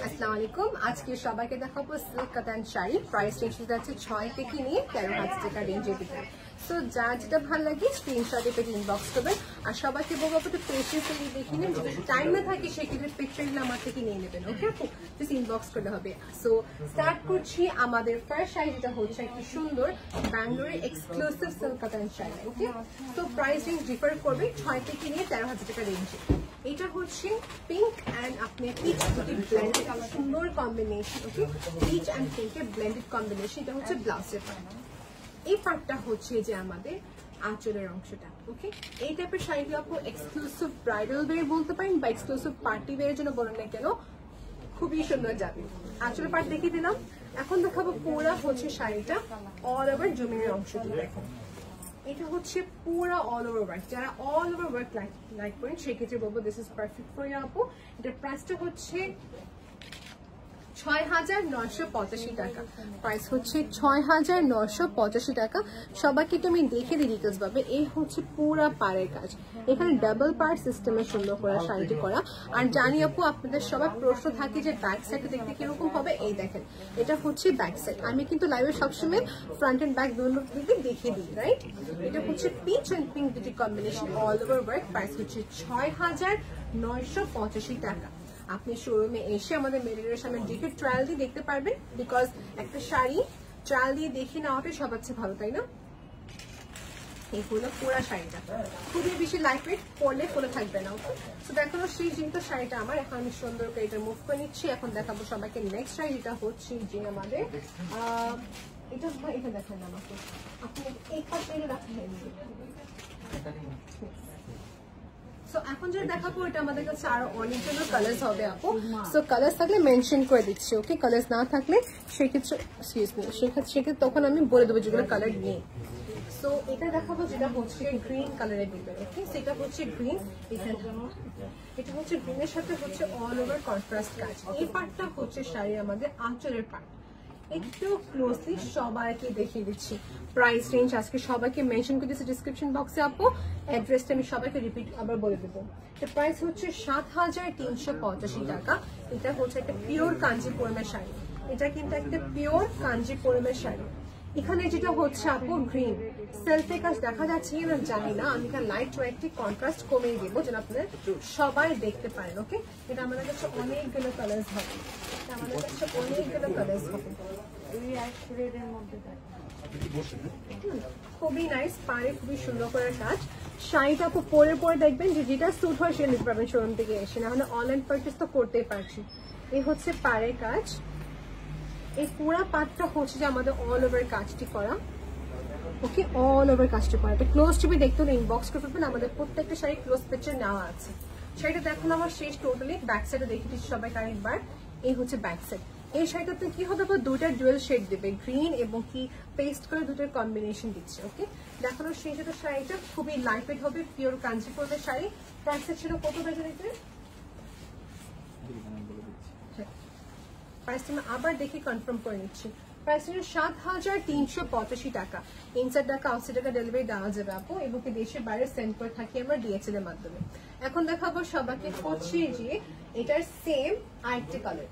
আসসালামু আলাইকুম। আজকে সবাইকে দেখাবো silk cotton sari. Price range আছে 6 থেকে নিয়ে 13,000 টাকা রেঞ্জের ভিতরে। সো যা যেটা ভালো লাগে স্ক্রিনশট দিয়ে ইনবক্স করবেন। আর সবাইকে বলবো একটু পেশেন্সলি দেখে নিন, যদি টাইম না থাকে সেক্ষেত্রে পিকচারগুলো আমার থেকে নিয়ে নেবেন। ওকে আপু, জাস্ট ইনবক্স করলে হবে। সো স্টার্ট করছি আমাদের ফার্স্ট শাড়ি, যেটা হচ্ছে একটি সুন্দর ব্যাঙ্গালোরের এক্সক্লুসিভ সিল্ক কটন শাড়ি। ওকে, তো প্রাইস রেঞ্জ ডিফার করবে 6 থেকে নিয়ে 13,000 টাকা রেঞ্জে। এটা হচ্ছে পিঙ্ক অ্যান্ড আপনি পিচ ব্লেন্ডেড সুন্দর কম্বিনেশন। ওকে, পিচ অ্যান্ড পিঙ্কের ব্লেন্ডেড কম্বিনেশন। এটা হচ্ছে ব্লাউজের পার্ট। এই পার্টটা হচ্ছে যে আমাদের আঁচলের অংশটা। ওকে, এই টাইপের শাড়িগুলো আপনি এক্সক্লুসিভ ব্রাইডাল ওয়্যার বলতে পারেন বা এক্সক্লুসিভ পার্টি ওয়্যারের জন্য বলেন না কেন, খুবই সুন্দর যাবে। আঁচলের পার্ট দেখিয়ে দিলাম। এখন দেখাবো পুরো হচ্ছে শাড়িটা অল ওভার জমিনের অংশটি। দেখো, এটা হচ্ছে পুরো অল ওভার ওয়ার্ক। যারা অল ওভার ওয়ার্ক লাইক করেন সেক্ষেত্রে বলবো this is perfect for you আপু। এটার প্রাইসটা হচ্ছে 6,985 টাকা। প্রাইস হচ্ছে 6,985 টাকা। সবাইকে একটু আমি দেখে দিই ডিটেলস পাবে। এই হচ্ছে পুরা পাড়ের কাজ, এখানে ডাবল পার্ট সিস্টেমে সুন্দর করা শাড়িটি করা। আর জানি আপু আপনাদের সবার প্রশ্ন থাকে যে ব্যাক সাইড দেখতে কিরকম হবে। এই দেখেন, এটা হচ্ছে ব্যাক সাইড। আমি কিন্তু লাইভে সবসময় ফ্রন্ট এন্ড ব্যাক দুটো দিকে দেখিয়ে দিই, রাইট? এটা হচ্ছে পিচ অ্যান্ড পিঙ্ক দুটি combination all over work. Price হচ্ছে 6,985 টাকা। আপনি শোরুমে এসে আমাদের মেটেরিয়ালের সামনে দেখে ট্রায়াল দিয়ে দেখতে পারবেন, বিকজ একটা শাড়ি ট্রায়াল দিয়ে দেখে নেওয়াটাই সবার চেয়ে ভালো, তাই না? এই হলো পুরা শাড়িটা, খুবই বেশি লাইট ওয়েট, পরলে ফলে থাকবে না। ওকে, তো দেখানো সেই জিনিস শাড়িটা আমার। এখন আমি সুন্দর করে এটা মুভ করে নিচ্ছি। এখন দেখাবো সবাইকে নেক্সট শাড়ি, যেটা হচ্ছে যে আমাদের এটা এটা দেখেন আমাকে, আপনি এই পাশে রাখা হয়নি। সো এখন যেটা দেখাবো এটা আমাদের কাছে আরো অনেকগুলো কালার্স হবে আপু। সো কালার্স থাকলে মেনশন করে দিচ্ছি। ওকে, কালার্স না থাকলে সেক্ষেত্রে সেক্ষেত্রে তখন আমি বলে দেবো যেগুলো কালার নেই। সো এটা দেখাবো যেটা হচ্ছে গ্রিন কালারের ভিতরে। ওকে, সেটা হচ্ছে গ্রিন। এটা হচ্ছে গ্রিনের সাথে হচ্ছে অল ওভার কন্ট্রাস্ট কাজ। এই পার্টটা হচ্ছে শাড়ি আমাদের আঁচলের পার্ট। একটু ক্লোজলি সবাইকে দেখিয়ে দিচ্ছি। প্রাইস রেঞ্জ আজকে সবাইকে মেনশন করে দিচ্ছি ডিসক্রিপশন বক্সে আপু। অ্যাড্রেসটা আমি সবাইকে রিপিট আবার বলে দেবো। এর প্রাইস হচ্ছে 7,385 টাকা। এটা হচ্ছে একটা পিওর কাঞ্জিপুরমের শাড়ি। এটা কিন্তু একটা পিওর কাঞ্জিপুরমের শাড়ি। এখানে যেটা হচ্ছে আপু গ্রিন সেলফে কাজ দেখা যাচ্ছে কিনা জানি না, আমি এখানে লাইট ওয়েটটি কন্ট্রাস্ট কমিয়ে দেবো যেন আপনারা সবাই দেখতে পারেন। ওকে, এটা আমাদের কাছে অনেকগুলো কালার্স হবে, আমাদের কাছে অনেকগুলো কালার্স হবে। খুবই নাইস, পারে খুবই সুন্দর করে কাজ। শাড়িটা আপু পরে পরে দেখবেন যে যেটা স্যুট হয় সেটা নিতে পারবেন শোরুম থেকে এসে, না হলে অনলাইন পারচেস তো করতেই পারছি। এই হচ্ছে পাড়ের কাজ। এই পুরা পার্টটা হচ্ছে যে আমাদের অল ওভার কাজটি করা। ওকে, অল ওভার কাজটি করা। এটা ক্লোজ টিভি দেখতে হলে ইনবক্স করে ফেলবেন, আমাদের প্রত্যেকটা শাড়ি ক্লোজ পিকচার নেওয়া আছে। শাড়িটা দেখুন আমার শেষ টোটালি। ব্যাক সাইডে দেখে দিচ্ছি সবাই আরেকবার। এই হচ্ছে ব্যাক সাইড। এই শাড়িটাতে কি হবে, দুইটা ডুয়েল শেড দেবে, গ্রিন এবং কি পেস্ট করে দুটোর কম্বিনেশন দিচ্ছে। ওকে, দেখানোর শেষ শাড়িটা খুবই লাইট ওয়েট হবে, পিওর কাঞ্জিপুরমের শাড়ি। প্রাইস ছিল কত বেজে দিতে? প্রাইসটা আমি আবার দেখে কনফার্ম করে নিচ্ছি। প্রাইস ছিল 7,385 টাকা। ইনসাইড টাকা আউটসাইড টাকা ডেলিভারি দেওয়া যাবে আপু, এবং দেশের বাইরে সেন্ড করে থাকি আমরা ডিএচএল এর মাধ্যমে। এখন দেখাবো সবাইকে হচ্ছে যে এটার সেম আরেকটি কালার।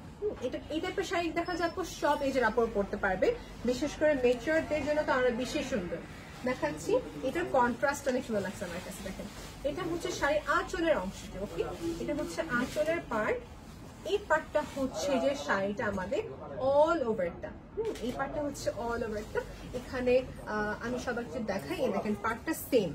এই টাইপের শাড়ি দেখা যাবে সব এজের আপর পড়তে পারবে, বিশেষ করে মেচুরদের জন্য তো আমরা বিশেষ সুন্দর দেখাচ্ছি। এটার কন্ট্রাস্ট অনেক সুন্দর লাগছে আমার কাছে। দেখেন, এটা হচ্ছে শাড়ির আঁচলের অংশটি। ওকে, এটা হচ্ছে আঁচলের পার্ট। এই পার্টটা হচ্ছে যে শাড়িটা আমাদের অল ওভারটা। এই পার্টটা হচ্ছে অল ওভারটা। এখানে আমি সবাইকে দেখাই, দেখেন পার্টটা সেম।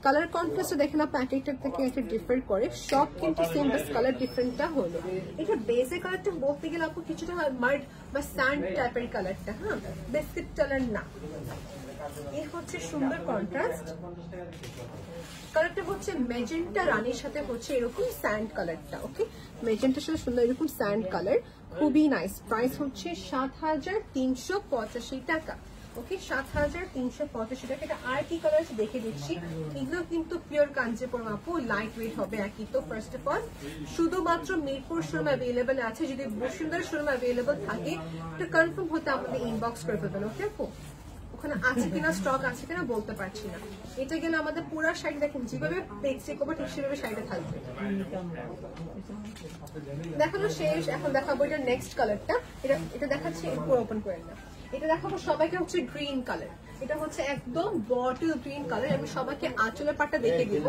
কালার কন্ট্রাস্ট দেখেন আপনি একটা থেকে একটা ডিফারেন্ট করে, সব কিন্তু সেম, বাস কালার ডিফারেন্টটা হলো। এটা বেসে কালারটা বলতে গেলে আপু কিছুটা মাড বা স্যান্ড টাইপের কালারটা, হ্যাঁ, বিস্কিট কালার না। এই হচ্ছে সুন্দর কন্ট্রাস্ট। কালারটা হচ্ছে মেজেন্টা রানীর সাথে হচ্ছে এরকম স্যান্ড কালারটা। ওকে, মেজেন্টার সাথে সুন্দর এরকম স্যান্ড কালার, খুবই নাইস। প্রাইস হচ্ছে 7,385 টাকা। ওকে, 7,385 টাকা। এটা আর কি কালার আছে দেখে দিচ্ছি। এগুলো কিন্তু পিওর কাঞ্জিপুরম আপু, লাইট ওয়েট হবে একই। তো ফার্স্ট অফ অল শুধুমাত্র মিরপুর শোরুম অ্যাভেলেবেল আছে, যদি বসুন্ধরা শোরুম অ্যাভেলেবেল থাকে তো কনফার্ম হতে আমাদের ইনবক্স করে ফেলবেন। ওকে আপু, ওখানে আছে কিনা স্টক আছে কিনা বলতে পারছি না। এটা গেলে আমাদের পুরো শাড়ি দেখেন যেভাবে দেখছে করবো ঠিক সেভাবে শাড়িটা থাকবে। দেখানো শেষ, এখন দেখাবো এটা নেক্সট কালারটা। এটা দেখাচ্ছি পুরো ওপেন করে না। এটা দেখাবো সবাইকে হচ্ছে গ্রিন কালার, এটা হচ্ছে একদম বটল গ্রিন কালার। আমি সবাইকে আঁচলের পাটটা দেখে দিব।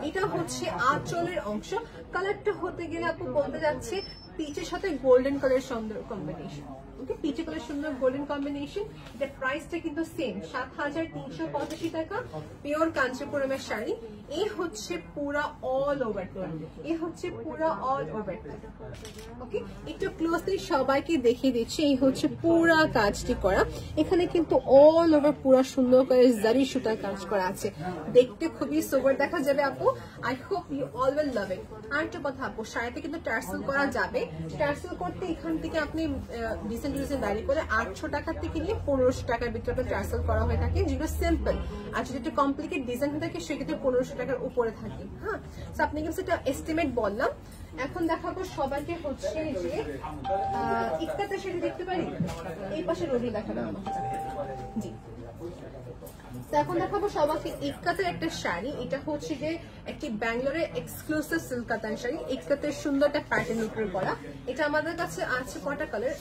এটা হচ্ছে আঁচলের অংশ। কালারটা হতে গেলে আপু বলতে যাচ্ছে পিচের সাথে গোল্ডেন কালার সুন্দর কম্বিনেশন। ওকে, পিচে কালার সুন্দর গোল্ডেন কম্বিনেশন। এটা প্রাইসটা কিন্তু সেম 7385 টাকা। পিওর কাঞ্চিপুরমের শাড়ি। এই হচ্ছে পুরা অল ওভার, এই হচ্ছে পুরা অল ওভার। ওকে, একটু ক্লোজলি সবাইকে দেখিয়ে দিচ্ছি। এই হচ্ছে পুরা কাজটি করা। এখানে কিন্তু অল ওভার পুরা সুন্দর করে জারি সুতার কাজ করা আছে। দেখতে খুবই সোবার দেখা যাবে আপু। I hope you all will love it. আর একটা কথা আপু, শাড়িতে কিন্তু টার্সেল করা যাবে। টার্সেল করতে এখান থেকে আপনি ডিসেন্ট দাঁড়িয়ে করে 800 টাকার থেকে নিয়ে 1500 টাকার ভিতরে টার্সেল করা হয়ে থাকে, যেগুলো সিম্পল। আর যদি একটা কমপ্লিকেট ডিজাইন হয়ে থাকে সেক্ষেত্রে 1500 টাকার উপরে থাকে। হ্যাঁ, তো আপনি কিন্তু সেটা এস্টিমেট বললাম। এখন দেখাবো সবাইকে হচ্ছে যে ইক্কাতে শাড়ি দেখতে পারি। এই পাশে রোডে দেখাবো আমাকে। জি, এখন দেখাবো সবাইকে ইক্কাতের একটা শাড়ি। এটা হচ্ছে যে একটি ব্যাঙ্গালোরের এক্সক্লুসিভ সিল্ক কাতান শাড়ি। ইক্কাতের সুন্দর একটা প্যাটার্ন উপরে করা। এটা আমাদের কাছে আছে কটা কালার,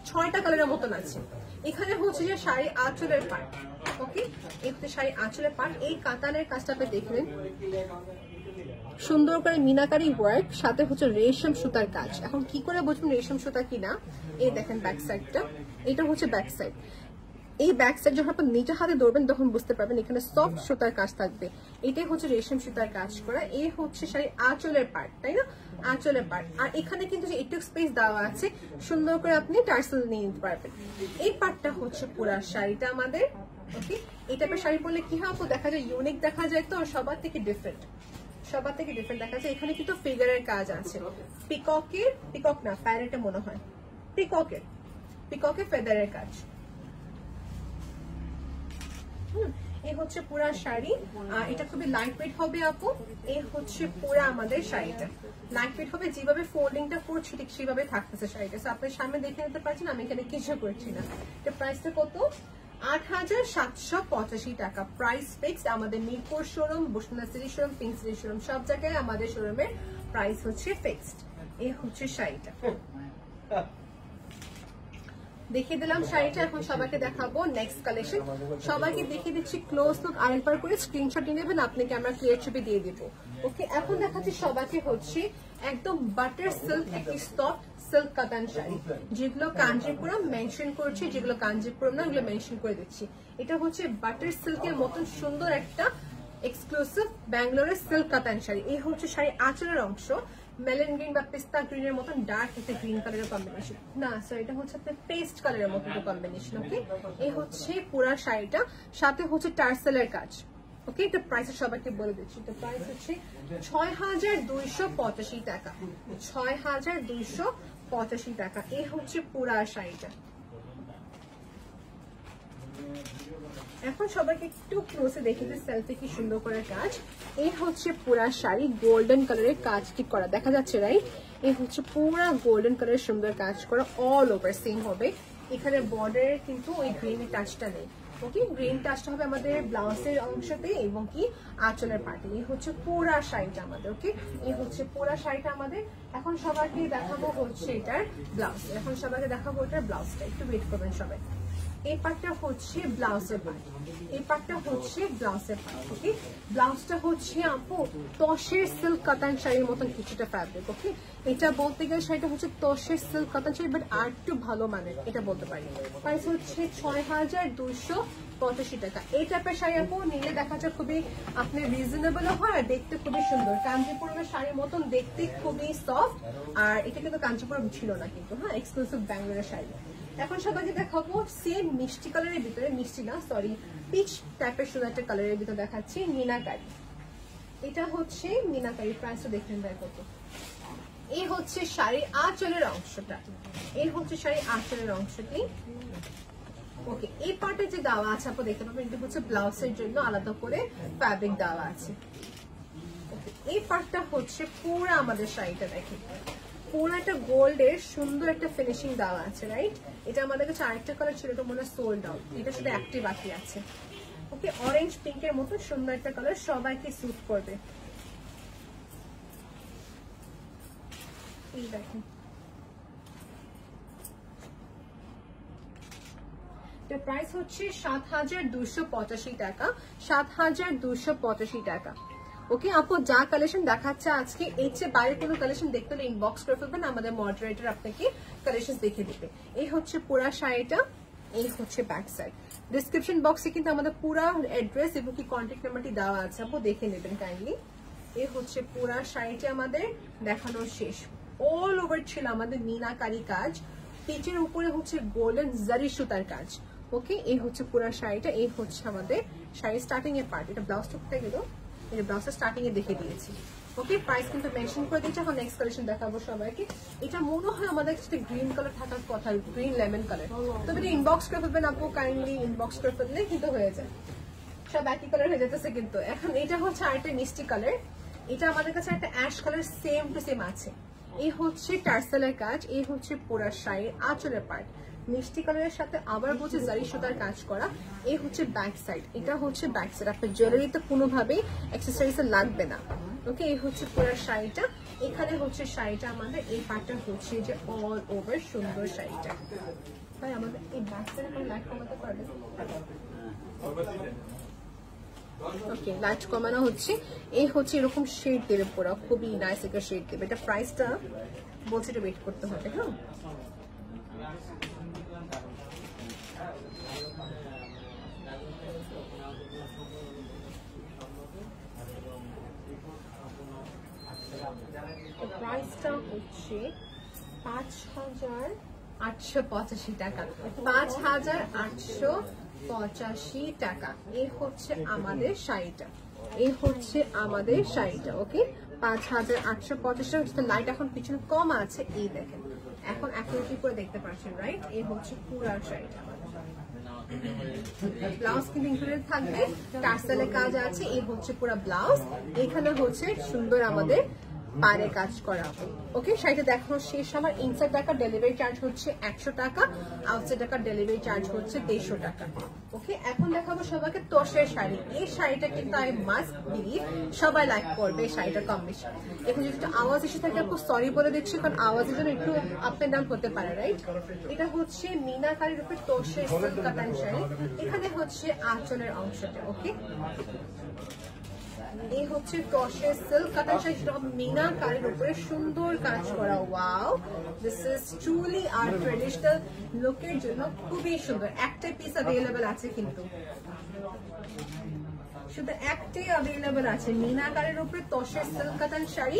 6টা কালারের মতন আছে। এখানে হচ্ছে যে শাড়ি আঁচলের পাট। ওকে, এই শাড়ি আঁচলের পাট। এই কাতানের কাজটা আপনি দেখবেন সুন্দর করে মিনাকারি ওয়ার্ক, সাথে হচ্ছে রেশম সুতার কাজ। এখন কি করে বুঝবেন রেশম সুতা কিনা? এই দেখেন ব্যাক সাইডটা, এটা হচ্ছে ব্যাক সাইড। এই ব্যাক সাইড যখন আপনি নিজের হাতে ধরবেন তখন বুঝতে পারবেন এখানে সফট সুতার কাজ থাকবে। এটাই হচ্ছে রেশম সুতার কাজ করা। এই হচ্ছে শাড়ি আঁচলের পার্ট, তাই না? আঁচলের পার্ট। আর এখানে কিন্তু যে একটু স্পেস দেওয়া আছে, সুন্দর করে আপনি টার্সেল নিয়ে নিতে পারবেন। এই পার্টটা হচ্ছে পুরা শাড়িটা আমাদের। ওকে, এই টাইপের শাড়ি পরলে কি হয় আপু, দেখা যায় ইউনিক দেখা যায়, তো সবার থেকে ডিফারেন্ট, সবার থেকে ডিফারেন্ট দেখা যায়। এখানে কিন্তু ফিগারের কাজ আছে, পিককের, পিকক না প্যারেটে মনে হয়, পিককের ফেদারের কাজ। এই হচ্ছে পুরা শাড়ি। আর এটা খুবই লাইট ওয়েট হবে আপু। এই হচ্ছে পুরা আমাদের শাড়িটা লাইট ওয়েট হবে, যেভাবে ফোল্ডিংটা করছি ঠিক সেভাবে থাকতেছে শাড়িটা। আপনি সামনে দেখে নিতে পারছেন, আমি এখানে কিছু করছি না। এটা প্রাইসটা কত? 8785 টাকা। Price fixed. আমাদের Mirpur showroom, Bashundhara city showroom, pink city showroom, সব জায়গায় আমাদের শোরুমের প্রাইস হচ্ছে ফিক্সড। এই হচ্ছে শাড়িটা, দেখিয়ে দিলাম শাড়িটা। এখন সবাইকে দেখাবো নেক্সট কালেকশন। সবাইকে দেখিয়ে দিচ্ছি ক্লোজ লুক। আরেকবার করে স্ক্রিনশট নিয়ে নেবেন, আপনাকে আমরা ক্লিয়ার ছবি দিয়ে দিব। ওকে, এখন দেখাচ্ছি সবাইকে হচ্ছে একদম বাটার সিল্ক একটি সফট সিল্ক কাতান শাড়ি, যেগুলো কাঞ্জিপুরম মেনশন করছি, যেগুলো কাঞ্জিপুরম না ওগুলো মেনশন করে দিচ্ছি। এটা হচ্ছে বাটার সিল্কের মতন সুন্দর একটা এক্সক্লুসিভ ব্যাঙ্গালোরের সিল্ক কাতান শাড়ি। এই হচ্ছে শাড়ি আঁচলের অংশ। মেলেন গ্রিন বা পিস্তা গ্রিনের মতন ডার্ক একটা গ্রিন কালারের কম্বিনেশন, না সরি এটা হচ্ছে আপনার পেস্ট কালারের মতো কম্বিনেশন। ওকে, এই হচ্ছে পুরা শাড়িটা, সাথে হচ্ছে টার্সেলের কাজ। ওকে, এটা প্রাইস সবাইকে বলে দিচ্ছি। এটা প্রাইস হচ্ছে 6285 টাকা, 6285 টাকা। এই হচ্ছে পুরা শাড়িটা। এখন সবাইকে একটু ক্লোজে দেখে দিই সেলফি কি সুন্দর করে কাজ। এই হচ্ছে পুরা শাড়ি গোল্ডেন কালারের কাজ ঠিক করা, দেখা যাচ্ছে রাইট? এই হচ্ছে পুরা গোল্ডেন কালারের সুন্দর কাজ করা, অল ওভার সেম হবে। এখানে বর্ডারের কিন্তু ওই গ্রিন টাচটা নেই। ওকে, গ্রিন টাচটা হবে আমাদের ব্লাউজের অংশতে এবং কি আঁচলের পার্টে। এই হচ্ছে পুরা শাড়িটা আমাদের। ওকে, এই হচ্ছে পুরা শাড়িটা আমাদের। এখন সবাইকে দেখাবো হচ্ছে এটার ব্লাউজ। এখন সবাইকে দেখাবো এটার ব্লাউজটা, একটু ওয়েট করবেন সবাই। এই পার্টটা হচ্ছে ব্লাউজের পার্ট, এই পার্টটা হচ্ছে ব্লাউজের পার্ট। ওকে, ব্লাউজটা হচ্ছে আপু তসের সিল্ক কাতান শাড়ির মতন কিছুটা ফ্যাব্রিক। ওকে, এটা বলতে গেলে শাড়িটা হচ্ছে তসের সিল্ক কাতান শাড়ি, বাট আর একটু ভালো মানের, এটা বলতে পারি। প্রাইস হচ্ছে 6285 টাকা। এই টাইপের শাড়ি আপু নিলে দেখা যায় খুবই আপনি রিজনেবল হয় আর দেখতে খুবই সুন্দর। কাঞ্জিপুরমের শাড়ির মতন দেখতে খুবই সফট। আর এটা কিন্তু কাঞ্জিপুরম ছিল না কিন্তু, হ্যাঁ এক্সক্লুসিভ ব্যাঙ্গালোরের শাড়ি। এখন সবাইকে দেখাবো সেম মিষ্টি কালারের ভিতরে, মিষ্টি না সরি পিচ টাইপের সুন্দর একটা কালারের ভিতরে দেখাচ্ছি মিনাকারি। এটা হচ্ছে মিনাকারি, প্রাইসটা দেখেন ভাই কত। এই হচ্ছে শাড়ি আঁচলের অংশটা, এই হচ্ছে শাড়ি আঁচলের অংশটি। ওকে, এই পার্টে যে দেওয়া আছে আপনি দেখতে পাবেন, এটা হচ্ছে ব্লাউজের জন্য আলাদা করে ফ্যাব্রিক দেওয়া আছে। ওকে, এই পার্টটা হচ্ছে পুরো আমাদের শাড়িটা দেখেন, পুরো একটা গোল্ডের সুন্দর একটা ফিনিশিং দেওয়া আছে, রাইট? এটা আমাদের কাছে আরেকটা কালার ছিল, এটা মনে হয় সোল্ড আউট, এটা শুধু একটি বাকি আছে। ওকে, অরেঞ্জ পিঙ্কের মতো সুন্দর একটা কালার, সবাইকে স্যুট করবে। এই দেখেন, এটার প্রাইস হচ্ছে ৭,২৮৫ টাকা, ৭,২৮৫ টাকা। ওকে আপু, যা কালেকশন দেখাচ্ছে আজকে এর চেয়ে বাইরে কোনো কালেকশন দেখতে হলে ইনবক্স করে ফেলবেন, আমাদের মডারেটর আপনাকে কালেকশন দেখে দিবে। এই হচ্ছে পুরা শাড়িটা, এই হচ্ছে ব্যাক সাইড। ডিসক্রিপশন বক্সে কিন্তু আমাদের পুরা অ্যাড্রেস এবং কি কন্ট্যাক্ট নাম্বারটি দেওয়া আছে, আপু দেখে নেবেন কাইন্ডলি। এই হচ্ছে পুরা শাড়িটা আমাদের দেখানো শেষ। অল ওভার ছিল আমাদের মিনাকারি কাজ, পিচের উপরে হচ্ছে গোল্ডেন জারি সুতার কাজ। ওকে, এই হচ্ছে পুরা শাড়িটা, এই হচ্ছে আমাদের শাড়ি স্টার্টিং এর পার্ট। এটা ব্লাউজটা কোথায় গেল? এটা ব্লাউজটা স্টার্টিং এ দেখে দিয়েছি। ওকে, প্রাইস কিন্তু মেনশন করে দিয়েছি। এখন নেক্সট কালেকশন দেখাবো সবাইকে। এটা মনে হয় আমাদের সাথে গ্রিন কালার থাকার কথা, গ্রিন লেমন কালার। তবে এটা ইনবক্স করে ফেলবেন আপু, কাইন্ডলি ইনবক্স করে ফেললে কিন্তু হয়ে যায়, সব একই কালার হয়ে যেতেছে কিন্তু। এখন এটা হচ্ছে আরেকটা মিষ্টি কালার, এটা আমাদের কাছে একটা ash colour same to same আছে। এই হচ্ছে টার্সেলের কাজ, এই হচ্ছে পুরা শাড়ির আঁচলের পার্ট, মিষ্টি কালারের সাথে আবার বলছে জারি সুতার কাজ করা। এই হচ্ছে ব্যাক সাইড, এটা হচ্ছে ব্যাক সাইড। আপনার জুয়েলারিতে কোনোভাবেই অ্যাক্সেসরিজ লাগবে না। ওকে, এই হচ্ছে পুরো শাড়িটা, এখানে হচ্ছে শাড়িটা আমাদের এই পার্টটা হচ্ছে যে অল ওভার সুন্দর শাড়িটা। ভাই আমাদের এই ব্যাক সাইড করে লাইট কমাতে পারবেন? ওকে, লাইট কমানো হচ্ছে। এই হচ্ছে এরকম শেড দেবে, পুরো খুবই নাইস একটা শেড দেবে। এটা প্রাইসটা বলছে, এটা ওয়েট করতে হবে। হ্যাঁ, প্রাইসটা হচ্ছে ৫,৮৮৫ টাকা, ৫,৮৮৫ টাকা। এই হচ্ছে আমাদের শাড়িটা, এই হচ্ছে আমাদের শাড়িটা। ওকে, ৫,৮৮৫ টাকা। লাইট এখন পিছনে কম আছে, এই দেখেন এখন অ্যাকুরেটলি করে দেখতে পাচ্ছেন, রাইট? এই হচ্ছে পুরো শাড়িটা। ব্লাউজ কিন্তু ইনক্লুডেড থাকবে, টার্সেলের কাজ আছে। এই হচ্ছে পুরো ব্লাউজ, এখানে হচ্ছে সুন্দর আমাদের পাড়ে কাজ করা। ওকে, শাড়িটা দেখানো শেষ। আমার ইনসাইড টাকা ডেলিভারি চার্জ হচ্ছে 100 টাকা, আউটসাইড টাকা ডেলিভারি চার্জ হচ্ছে 150 টাকা। ওকে, এখন দেখাবো সবাইকে তোষের শাড়ি। এই শাড়িটা কিন্তু আই মাস্ট বিলিভ সবাই লাইক করবে, এই শাড়িটার কম্বিনেশন। এখন যদি একটু আওয়াজ এসে থাকে আপু সরি বলে দিচ্ছি, কারণ আওয়াজের জন্য একটু আপ এন্ড ডাউন হতে পারে, রাইট? এটা হচ্ছে মিনাকারির উপর তোষের সিল্ক কাতান শাড়ি, এখানে হচ্ছে আঁচলের অংশটা। ওকে, এই হচ্ছে টসের সিল্ক কাতান শাড়ি, যেটা মিনাকারির উপরে সুন্দর কাজ করা। ওয়াও, দিস ইজ ট্রুলি আর ট্রেডিশনাল লুকের জন্য খুবই সুন্দর। একটা পিস অ্যাভেলেবল আছে, কিন্তু শুধু একটাই অ্যাভেলেবল আছে। মিনাকারির উপরে টসের সিল্ক কাতান শাড়ি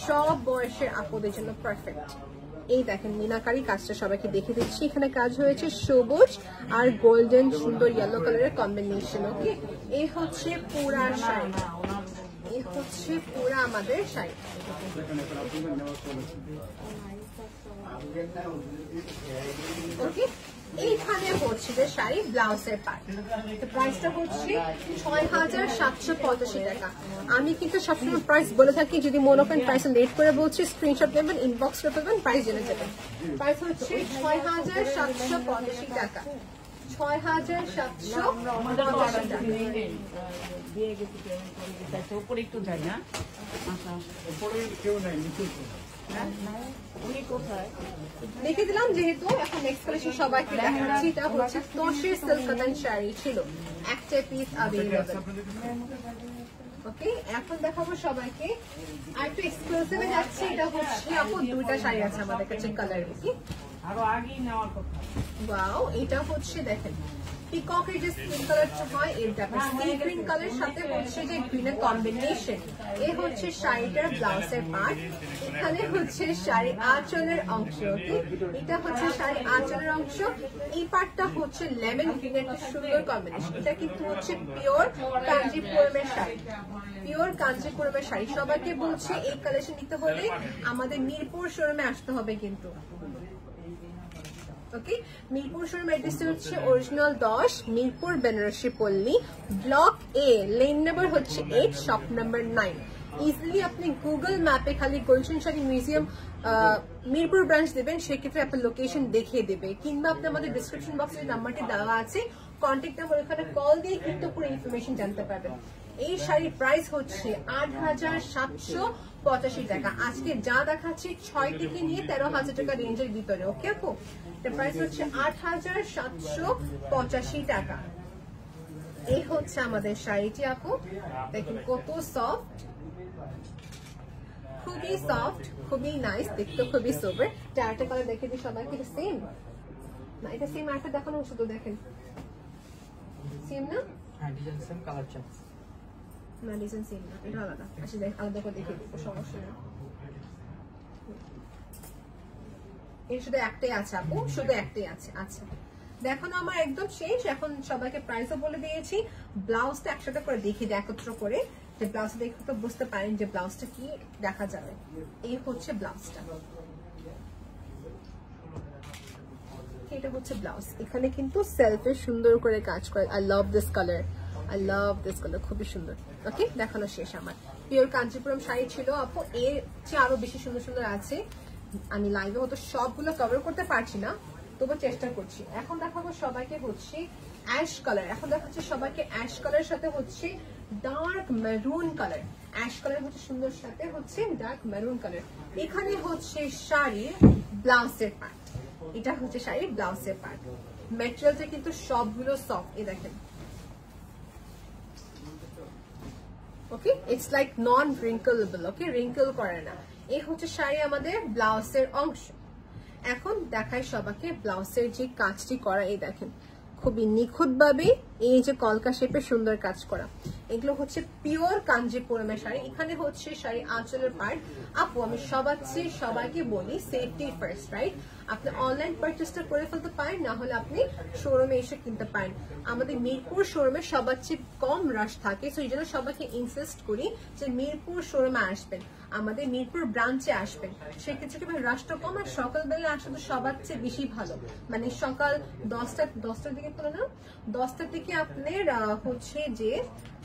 সব বয়সের আপুদের জন্য পারফেক্ট। এই দেখেন মিনাকারি কাজটা সবাইকে দেখে দিচ্ছি। এখানে কাজ হয়েছে সবুজ আর গোল্ডেন সুন্দর ইয়েলো কালারের কম্বিনেশন। ওকে, এই হচ্ছে পুরা শাড়ি, এই হচ্ছে পুরা আমাদের শাড়ি। ওকে, এইখানে হচ্ছে যে শাড়ি ব্লাউজের পার্ট, প্রাইসটা হচ্ছে ৬,৭৮৫ টাকা। আমি কিন্তু সবসময় প্রাইস বলে থাকি, যদি মনে করেন প্রাইস লেট করে বলছি স্ক্রিনশট নেবেন, ইনবক্স করে দেবেন, প্রাইস জেনে যাবেন। প্রাইস হচ্ছে ৬,৭৮৫ টাকা, ৬,৭৮৫ টাকা। দেখে দিলাম যেহেতু। এখন নেক্সট কালেকশন সবাইকে দেখাচ্ছি। এটা হচ্ছে তোষের সিল্ক কাতান শাড়ি, ছিল একটা পিস अवेलेबल। ওকে, এখন দেখাবো সবাইকে আর একটু এক্সক্লুসিভে যাচ্ছে। এটা হচ্ছে আপু দুইটা শাড়ি আছে আমাদের কাছে কালার। কি আরো আগেই নেওয়ার কথা। ওয়াও, এটা হচ্ছে দেখেন পিককের যে স্কিন কালারটা হয়, এটা সি গ্রিন কালার সাথে হচ্ছে যে গ্রিনের কম্বিনেশন। এই হচ্ছে শাড়িটার ব্লাউজের পার্ট, এখানে হচ্ছে শাড়ি আঁচলের অংশ। ওকে, এটা হচ্ছে শাড়ি আঁচলের অংশ। এই পার্টটা হচ্ছে লেমন গ্রিনের একটা সুন্দর কম্বিনেশন। এটা কিন্তু হচ্ছে পিওর কাঞ্জিপুরমের শাড়ি, পিওর কাঞ্জিপুরমের শাড়ি। সবাইকে বলছে এই কালেকশন নিতে হলে আমাদের মিরপুর শোরুমে আসতে হবে কিন্তু। ওকে, মিরপুর শোরুম অ্যাড্রেসটা হচ্ছে অরিজিনাল 10 মিরপুর বেনারসি পল্লী, ব্লক এ, লেন নাম্বার হচ্ছে 8, শপ নাম্বার 9। ইজিলি আপনি গুগল ম্যাপে খালি গুলশান শাড়ি মিউজিয়াম মিরপুর ব্রাঞ্চ দেবেন, সেক্ষেত্রে আপনার লোকেশন দেখিয়ে দেবে, কিংবা আপনি আমাদের ডিসক্রিপশন বক্সে নাম্বারটি দেওয়া আছে, কন্ট্যাক্ট নাম্বার, ওখানে কল দিয়ে কিন্তু পুরো ইনফরমেশন জানতে পারবেন। এই শাড়ির প্রাইস হচ্ছে 8,785 টাকা। আজকে যা দেখাচ্ছি 6 থেকে নিয়ে 13,000 টাকা রেঞ্জের ভিতরে। ওকে আপু, এর প্রাইস হচ্ছে 8,785 টাকা। এই হচ্ছে আমাদের শাড়িটি আপু, দেখুন কত সফট, খুবই সফট, খুবই নাইস, দেখতে খুবই সোবার। চারটা কালার দেখে দিই সবাইকে, সেম না, এটা সেম আরেকটা দেখানো, শুধু দেখেন সেম না, হ্যাঁ ডিজাইন সেম, কালার চেঞ্জ না, ডিজাইন সেম না, এটা আলাদা। আচ্ছা দেখ, আলাদা করে দেখে দিব, সমস্যা নেই। এর শুধু একটাই আছে আপু, শুধু একটাই আছে। আচ্ছা দেখুন আমার একদম শেষ, এখন সবাইকে প্রাইসও বলে দিয়েছি। ব্লাউজটা একসাথে করে দেখিয়ে দিই একত্র করে, যে ব্লাউজ দেখে তো বুঝতে পারেন যে ব্লাউজটা কি দেখা যাবে। এই হচ্ছে ব্লাউজটা, এটা হচ্ছে ব্লাউজ। এখানে কিন্তু সেলফে সুন্দর করে কাজ করে। I love this colour, I love this colour, খুবই সুন্দর। ওকে, দেখানো শেষ আমার। পিওর কাঞ্চিপুরম শাড়ি ছিল আপু, এর চেয়ে আরো বেশি সুন্দর সুন্দর আছে। আমি লাইভে মতো সবগুলো কভার করতে পারছি না, তবু চেষ্টা করছি। এখন দেখাবো সবাইকে হচ্ছে অ্যাশ কালার। এখন দেখাচ্ছে সবাইকে অ্যাশ কালার সাথে হচ্ছে dark maroon colour. Ash colour হচ্ছে সুন্দর, সাথে হচ্ছে ডার্ক মেরুন কালার। এখানে হচ্ছে শাড়ির ব্লাউজের পার্ট, এটা হচ্ছে শাড়ির ব্লাউজের পার্ট। ম্যাটেরিয়ালটা কিন্তু সবগুলো সফট, এই দেখেন। Okay, it's like non wrinkleable. Okay, wrinkle করে না। এই হচ্ছে শাড়ি আমাদের ব্লাউজের অংশ। এখন দেখাই সবাইকে ব্লাউজের যে কাজটি করা, এই দেখেন খুবই নিখুঁত ভাবে এই যে কলকা শেপে সুন্দর কাজ করা। এগুলো হচ্ছে পিওর কাঞ্জিপুরমের শাড়ি। এখানে হচ্ছে শাড়ি আঁচলের পার্ট। আপু আমি সবাইকে বলি সেফটি ফার্স্ট, রাইট? আপনি অনলাইন পারচেসটা করে ফেলতে পারেন, না হলে আপনি শোরুমে এসে কিনতে পারেন। আমাদের মিরপুর শোরুমে সবার চেয়ে কম রাশ থাকে, সো এই জন্য সবাইকে ইনসিস্ট করি যে মিরপুর শোরুমে আসবেন, আমাদের মিরপুর ব্রাঞ্চে আসবেন। সেক্ষেত্রে কি রাশটা কম, আর সকালবেলা আসলে সবার চেয়ে বেশি ভালো। মানে সকাল 10টার দিকে করে না, 10টার দিকে আপনার হচ্ছে যে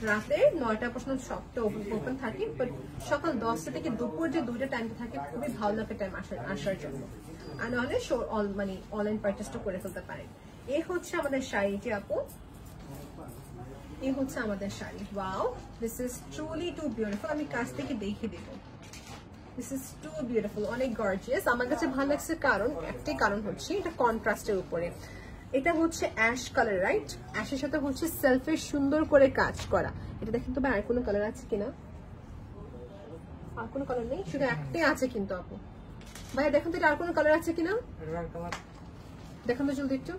রাতে 9টা পর্যন্ত শপটা ওপেন থাকে, বাট সকাল 10টা থেকে দুপুর যে 2টা টাইমটা থাকে খুবই ভালো লাগে টাইম আসার জন্য। আর নাহলে মানে অনলাইন পারচেসটা করে ফেলতে পারেন। এই হচ্ছে আমাদের শাড়িটি আপু, এই হচ্ছে আমাদের sari. Wow, this is truly too beautiful. আমি কাছ থেকে দেখে দেবো, দিস ইজ টু বিউটিফুল, অনেক গর্জিয়াস। আমার কাছে ভালো লাগছে কারণ একটাই কারণ হচ্ছে এটা কন্ট্রাস্টের উপরে। এটা হচ্ছে অ্যাশ কালার, রাইট? অ্যাশের সাথে হচ্ছে সেলফে সুন্দর করে কাজ করা। এটা দেখেন তো ভাই, আর কোনো কালার আছে কিনা? আর কোনো কালার নেই, শুধু একটাই আছে কিন্তু আপু। ভাইয়া দেখুন তো এটা আর কোনো কালার আছে কিনা, দেখুন তো জলদি একটু।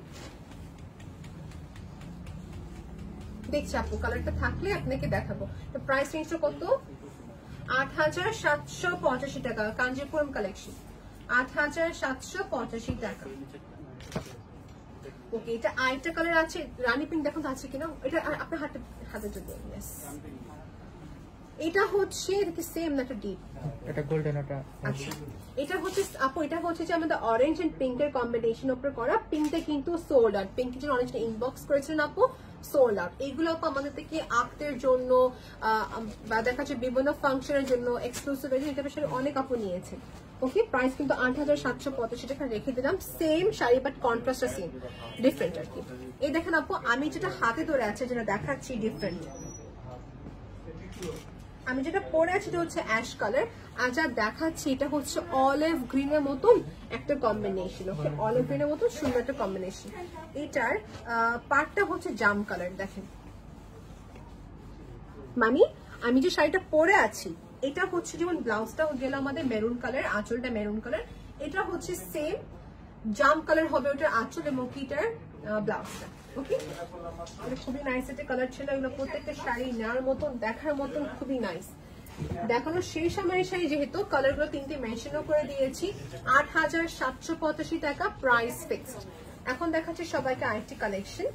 দেখছি আপু, কালারটা থাকলে আপনাকে দেখাবো। তো প্রাইস রেঞ্জটা কত? 8,785 টাকা, কাঞ্জিপুরম কালেকশন, 8,785 টাকা। ওকে, এটা আরেকটা কালার আছে রানী পিঙ্ক, দেখুন তো আছে কিনা। এটা আপনার হাতে যদি, এটা হচ্ছে সেম না, একটা ডিপ, এটা গোল্ডেন, এটা আচ্ছা। এটা হচ্ছে আপু, এটা হচ্ছে যে আমাদের অরেঞ্জ এন্ড পিঙ্কের কম্বিনেশন উপরে করা। পিঙ্কটা কিন্তু সোল্ড আউট, পিঙ্কের জন্য অনেকটা ইনবক্স করেছিলেন আপু, সোল্ড আউট। এগুলো আপু আমাদের থেকে আক্তের জন্য বা দেখা যাচ্ছে বিভিন্ন ফাংশনের জন্য এক্সক্লুসিভ হিসেবে অনেক আপু নিয়েছেন। ওকে, প্রাইস কিন্তু 8,785 টাকা রেখে দিলাম। সেম শাড়ি বাট কন্ট্রাস্টটা সেম, ডিফারেন্ট আর কি। এই দেখেন আপু, আমি যেটা হাতে ধরে আছে যেটা দেখাচ্ছি ডিফারেন্ট। আমি যেটা পরে আছি এটা হচ্ছে অ্যাশ কালার, আর যা দেখাচ্ছি এটা হচ্ছে অলিভ গ্রিনের মতন একটা কম্বিনেশন। ওকে, অলিভ গ্রিনের মতন সুন্দর একটা কম্বিনেশন। এটার পার্টটা হচ্ছে জাম কালার, দেখেন। মানে আমি যে শাড়িটা পরে আছি এটা হচ্ছে যেমন ব্লাউজটা গেল আমাদের মেরুন কালার, আঁচলটা মেরুন কালার, এটা হচ্ছে সেম জাম কালার হবে ওটার আঁচল এবং কিটার ব্লাউজটা। ওকে, এটা খুবই নাইস একটা কালার ছিল। এগুলো প্রত্যেকটা শাড়ি নেওয়ার মতন, দেখার মতন, খুবই নাইস। দেখানো শেষ আমার এই শাড়ি, যেহেতু কালারগুলো 3টে মেনশনও করে দিয়েছি। 8,785 টাকা প্রাইস ফিক্সড। এখন দেখাচ্ছি সবাইকে আরেকটি কালেকশন।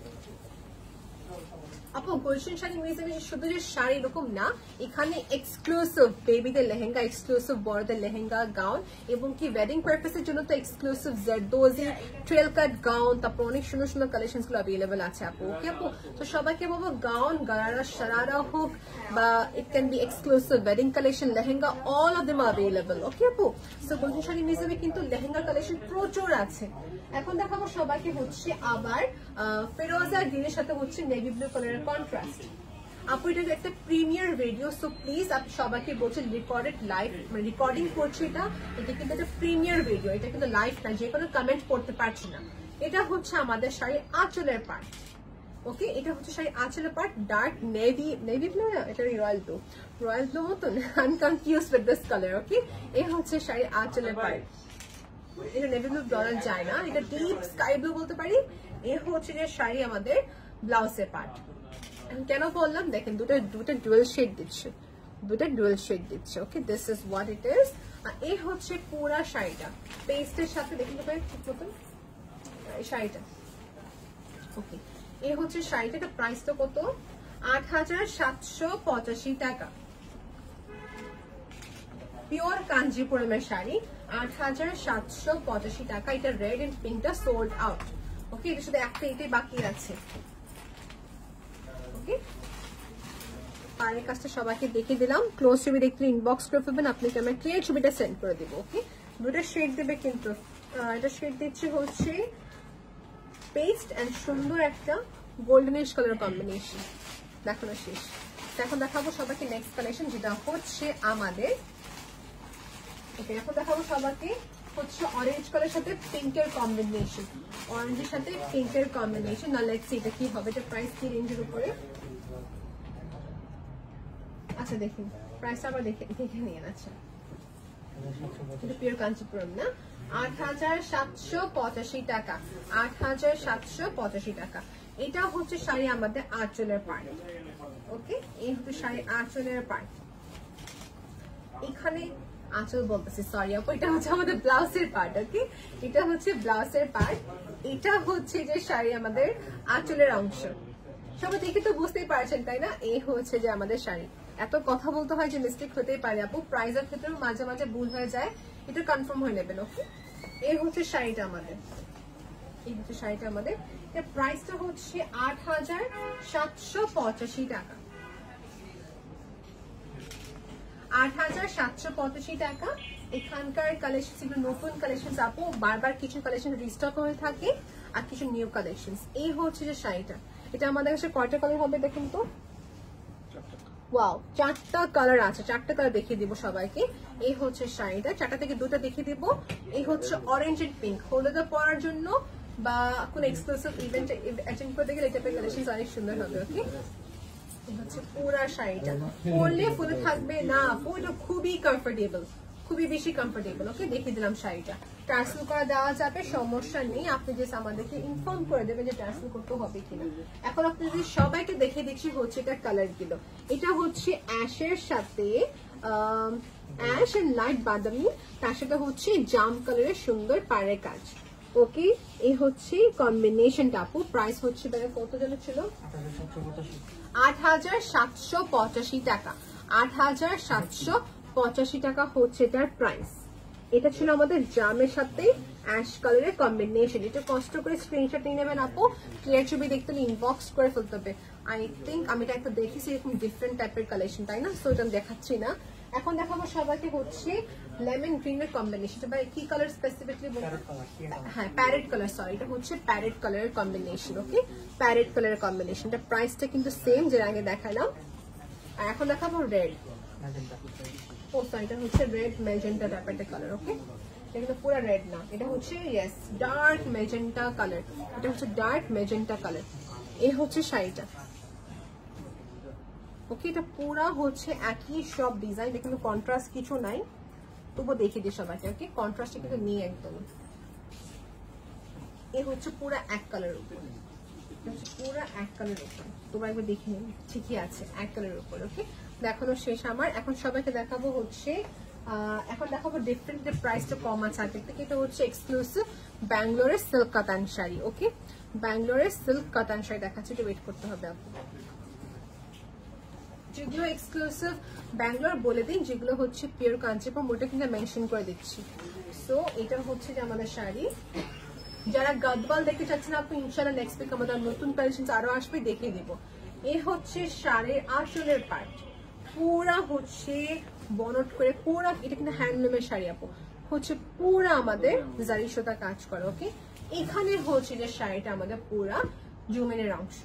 আপু গুলশান শাড়ি মিউজিয়ামে শুধু যে শাড়ি এরকম না, এখানে এক্সক্লুসিভ বেবিদের লেহেঙ্গা, এক্সক্লুসিভ বড়দের লেহেঙ্গা, গাউন এবং কি ওয়েডিং পারপাসের জন্য তো এক্সক্লুসিভ জেরদোজি ট্রেল কাট গাউন, তারপর অনেক সুন্দর সুন্দর কালেকশন গুলো অ্যাভেলেবল আছে আপু। ওকে আপু, তো সবাইকে বলবো গাউন, গারারা, শারারা হোক বা it can be exclusive wedding collection, lehenga, all of them are available. Okay আপু, সো গুলশান শাড়ি মিউজিয়ামে কিন্তু লেহেঙ্গা কালেকশন প্রচুর আছে। এখন দেখাবো সবাইকে হচ্ছে আবার ফেরোজা গ্রিনের সাথে হচ্ছে নেভি ব্লু কালারের কন্ট্রাস্ট। আপু এটা একটা প্রিমিয়ার ভিডিও, সো প্লিজ আপনি সবাইকে বলছেন রেকর্ডেড লাইভ, মানে রেকর্ডিং করছি এটা কিন্তু একটা প্রিমিয়ার ভিডিও, এটা কিন্তু লাইভ না, যে কোনো কমেন্ট করতে পারছি না। এটা হচ্ছে আমাদের শাড়ির আঁচলের পার্ট। ওকে, এটা হচ্ছে শাড়ির আঁচলের পার্ট, ডার্ক নেভি ব্লু না, এটা রয়্যাল ব্লু মতন, I am confused with this colour. Okay, এই হচ্ছে শাড়ির আঁচলের পার্ট। এটা নেভি ব্লু বলা যায় না, এটা ডিপ স্কাই ব্লু বলতে পারি। এ হচ্ছে যে শাড়ি আমাদের ব্লাউজের পার্ট। কেন বললাম দেখেন, দুটো ডুয়েল শেড দিচ্ছে। Okay, this is what it is. আর এই হচ্ছে পুরা শাড়িটা পেস্টের সাথে, দেখুন তো ঠিক মতন এই শাড়িটা। ওকে, এই হচ্ছে শাড়িটা, এটা প্রাইস তো কত, 8785 টাকা। পিওর কাঞ্জিপুরমের শাড়ি, 8785 টাকা। এটা রেড এন্ড পিঙ্কটা সোল্ড আউট। ওকে, এটা শুধু একটা এটাই বাকি আছে। ওকে, পাড়ের কাজটা সবাইকে দেখে দিলাম। ক্লোজ ছবি দেখতে ইনবক্স করে ফেলবেন, আপনাকে আমি ক্লিয়ার ছবিটা সেন্ড করে দিব। ওকে, দুটো শেড দেবে কিন্তু, এটা শেড দিচ্ছে হচ্ছে পেস্ট এন্ড সুন্দর একটা গোল্ডেনিশ কালার কম্বিনেশন। দেখানো শেষ। এখন দেখাবো সবাইকে নেক্সট কালেকশন, যেটা হচ্ছে আমাদের, ওকে এখন দেখাবো সবাইকে হচ্ছে অরেঞ্জ কালার সাথে পিঙ্কের কম্বিনেশন, অরেঞ্জের সাথে পিঙ্কের কম্বিনেশন। না লেটস সি এটা কি হবে, এটা প্রাইস কি রেঞ্জের উপরে। আচ্ছা দেখুন প্রাইসটা আবার দেখে নিয়ে। আচ্ছা, এটা পিওর কাঞ্চিপুরম না, 8785 টাকা, 8785 টাকা। এটা হচ্ছে শাড়ি আমাদের আঁচলের পার্ট। ওকে, এই হচ্ছে শাড়ি আঁচলের পার্ট। এখানে আঁচল বলতেছি, সরি আপু, এটা হচ্ছে আমাদের ব্লাউজের পার্ট। ওকে, এটা হচ্ছে ব্লাউজের পার্ট, এটা হচ্ছে যে শাড়ি আমাদের আঁচলের অংশ। সবাই দেখে তো বুঝতেই পারছেন তাই না, এই হচ্ছে যে আমাদের শাড়ি। এত কথা বলতে হয় যে মিস্টেক হতেই পারে আপু, প্রাইজের ক্ষেত্রেও মাঝে মাঝে ভুল হয়ে যায়, এটা কনফার্ম হয়ে নেবেন। ওকে, এই হচ্ছে শাড়িটা আমাদের, এই হচ্ছে শাড়িটা আমাদের। এর প্রাইসটা হচ্ছে 8785 টাকা, 8785 টাকা। এখানকার কালেকশন এগুলো নতুন কালেকশন আপু, বারবার কিছু কালেকশন রিস্টক হয়ে থাকে আর কিছু নিউ কালেকশন। এই হচ্ছে যে শাড়িটা, এটা আমাদের কাছে কয়টা কালার হবে দেখুন তো। ওয়াও, 4টা কালার আছে, 4টা কালার দেখিয়ে দিব সবাইকে। এই হচ্ছে শাড়িটা, 4টা থেকে 2টা দেখিয়ে দিব। এই হচ্ছে অরেঞ্জ এন্ড পিঙ্ক, হলুদে পরার জন্য বা কোন এক্সক্লুসিভ ইভেন্ট অ্যাটেন্ড করতে গেলে এই টাইপের কালেকশন অনেক সুন্দর হবে। ওকে, হচ্ছে পুরা শাড়িটা পরলে ফুলে থাকবে না আপু, এটা খুবই কমফোর্টেবল, খুবই বেশি কমফোর্টেবল। ওকে, দেখিয়ে দিলাম শাড়িটা, ট্রান্সফার করা দেওয়া যাবে, সমস্যা নেই। আপনি জাস্ট আমাদেরকে ইনফর্ম করে দেবেন যে ট্রান্সফার করতে হবে কিনা। এখন আপনি যদি সবাইকে দেখে দিচ্ছি হচ্ছে এটা কালার গুলো, এটা হচ্ছে অ্যাশের সাথে অ্যাশ এন্ড লাইট বাদামি, তার সাথে হচ্ছে জাম কালারের সুন্দর পাড়ের কাজ। ওকে, এই হচ্ছে কম্বিনেশনটা আপু। প্রাইস হচ্ছে কত যেন ছিল, 8785 টাকা, 8785 টাকা হচ্ছে এটার প্রাইস। এটা ছিল আমাদের জামের সাথে অ্যাশ কালারের কম্বিনেশন। এটা কষ্ট করে স্ক্রিনশট নিয়ে নেবেন আপু, ক্লিয়ার ছবি দেখতে ইনবক্স করে ফেলতে হবে। আই থিঙ্ক আমি এটা একটা দেখেছি এরকম ডিফারেন্ট টাইপের কালেকশন, তাই না? সো এটা দেখাচ্ছি না। এখন দেখাবো সবাইকে হচ্ছে লেমন গ্রিনের কম্বিনেশন, বা কি কালার স্পেসিফিকলি বলতে, হ্যাঁ প্যারেট কালার, সরি এটা হচ্ছে প্যারেট কালারের কম্বিনেশন। ওকে, প্যারেট কালারের কম্বিনেশনটা প্রাইসটা কিন্তু সেম যে আগে দেখালাম। আর এখন দেখাবো রেড, ও সরি এটা হচ্ছে রেড ম্যাজেন্টা টাইপের কালার। ওকে, এটা কিন্তু পুরো রেড না, এটা হচ্ছে ইয়েস ডার্ক ম্যাজেন্টা কালার, এটা হচ্ছে ডার্ক ম্যাজেন্টা কালার। এই হচ্ছে শাড়িটা। ওকে, এটা পুরা হচ্ছে একই সব ডিজাইন, কিন্তু কন্ট্রাস্ট কিছু নাই, তবুও দেখিয়ে দিই সবাইকে। ওকে, কন্ট্রাস্ট কিন্তু নেই একদম। এই হচ্ছে পুরা এক কালারের উপর, পুরা এক কালারের উপর, তোমরা একবার দেখে নিন, ঠিকই আছে এক কালারের উপর। ওকে, দেখানো শেষ আমার। এখন সবাইকে দেখাবো হচ্ছে এখন দেখাবো ডিফারেন্ট, প্রাইসটা কম আছে আগের থেকে। এটা হচ্ছে এক্সক্লুসিভ ব্যাঙ্গালোরের সিল্ক কাতান শাড়ি। ওকে, ব্যাঙ্গালোরের সিল্ক কাতান শাড়ি দেখাচ্ছে, একটু ওয়েট করতে হবে আপু। যেগুলো এক্সক্লুসিভ ব্যাঙ্গালোর বলে দিন, যেগুলো হচ্ছে পিওর কাঞ্চিপুরম, ওটা কিন্তু মেনশন করে দিচ্ছি। সো এটা হচ্ছে যে আমাদের শাড়ি। যারা গদওয়াল দেখতে চাচ্ছেন আপনি, ইনশাআল্লাহ নেক্সট উইক আমাদের নতুন কালেকশন আরো আসবে, দেখিয়ে দিব। এই হচ্ছে শাড়ির আঁচলের পার্ট, পুরা হচ্ছে বনট করে, পুরা এটা কিন্তু হ্যান্ডলুমের শাড়ি আপু, হচ্ছে পুরা আমাদের জারি সুতা কাজ করে। ওকে, এখানে হচ্ছে যে শাড়িটা আমাদের পুরা জমিনের অংশ।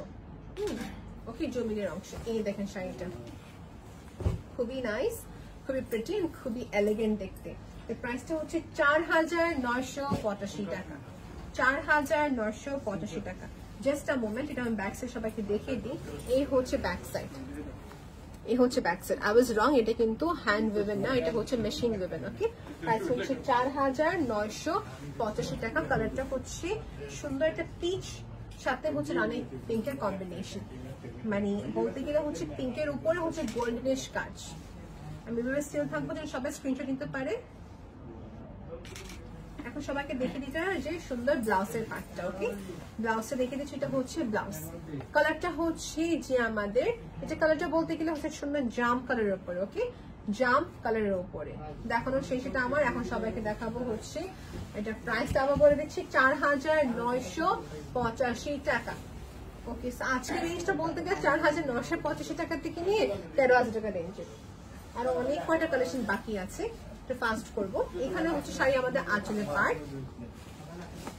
ওকে, জমিনের অংশ। এই দেখেন শাড়িটা খুবই নাইস, খুবই প্রিটি, খুবই এলিগেন্ট দেখতে। এর প্রাইসটা হচ্ছে 4985 টাকা, 4985 টাকা। জাস্ট আ মোমেন্ট, এটা আমি ব্যাক সাইড সবাইকে দেখিয়ে দিই। এই হচ্ছে ব্যাক সাইড, এই হচ্ছে ব্যাক সাইড। আই ওয়াজ রং, এটা কিন্তু হ্যান্ড উইভেন না, এটা হচ্ছে মেশিন উইভেন। ওকে, প্রাইস হচ্ছে 4985 টাকা। কালারটা হচ্ছে সুন্দর একটা পিচ, সাথে হচ্ছে রানী পিঙ্কের কম্বিনেশন, মানে বলতে গেলে হচ্ছে পিঙ্কের উপরে হচ্ছে গোল্ডেনিশ কাজ। আমি এভাবে স্টিল থাকবো যেন সবাই স্ক্রিনশট নিতে পারে। এখন সবাইকে দেখে দিতে হয় যে সুন্দর ব্লাউজের পার্টটা। ওকে, ব্লাউজটা দেখে দিচ্ছি, এটা হচ্ছে ব্লাউজ। কালারটা হচ্ছে যে আমাদের, এটা কালারটা বলতে গেলে হচ্ছে সুন্দর জাম কালারের উপরে। ওকে, জাম কালারের উপরে দেখানো শেষ। এটা আমার এখন সবাইকে দেখাবো হচ্ছে এটা প্রাইসটা আবার বলে দিচ্ছি 4985 টাকা। ওকে, আজকে রেঞ্জটা বলতে গেলে 4985 টাকার থেকে নিয়ে 13,000 টাকা রেঞ্জে। আরো অনেক কয়টা কালেকশন বাকি আছে, ফাস্ট করবো। এখানে হচ্ছে শাড়ি আমাদের আঁচলের পার্ট,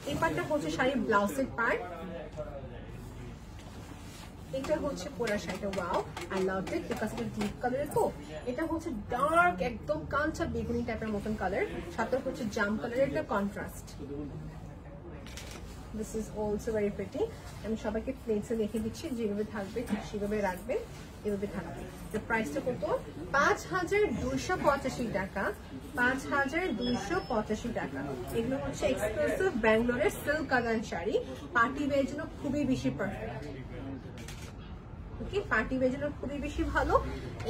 এই পার্টটা হচ্ছে শাড়ির ব্লাউজের পার্ট। এটা হচ্ছে পুরা শাড়িটা। Wow, I love it because এটা ডিপ কালারের। তো এটা হচ্ছে ডার্ক একদম কাঁচা বেগুনি টাইপের মতন কালার, সাথে হচ্ছে জাম কালারের একটা contrast. This is also very pretty. আমি সবাইকে প্লেটসে দেখে দিচ্ছি, যেভাবে থাকবে ঠিক সেভাবে রাখবেন, এভাবে থাকবে। প্রাইসটা কত? 5285 টাকা, 5285 টাকা। এগুলো হচ্ছে এক্সক্লুসিভ ব্যাঙ্গালোরের সিল্ক কাতান শাড়ি, পার্টি ওয়্যারের জন্য খুবই বেশি পারফেক্ট। ওকে, পার্টি ওয়্যারের জন্য খুবই বেশি ভালো।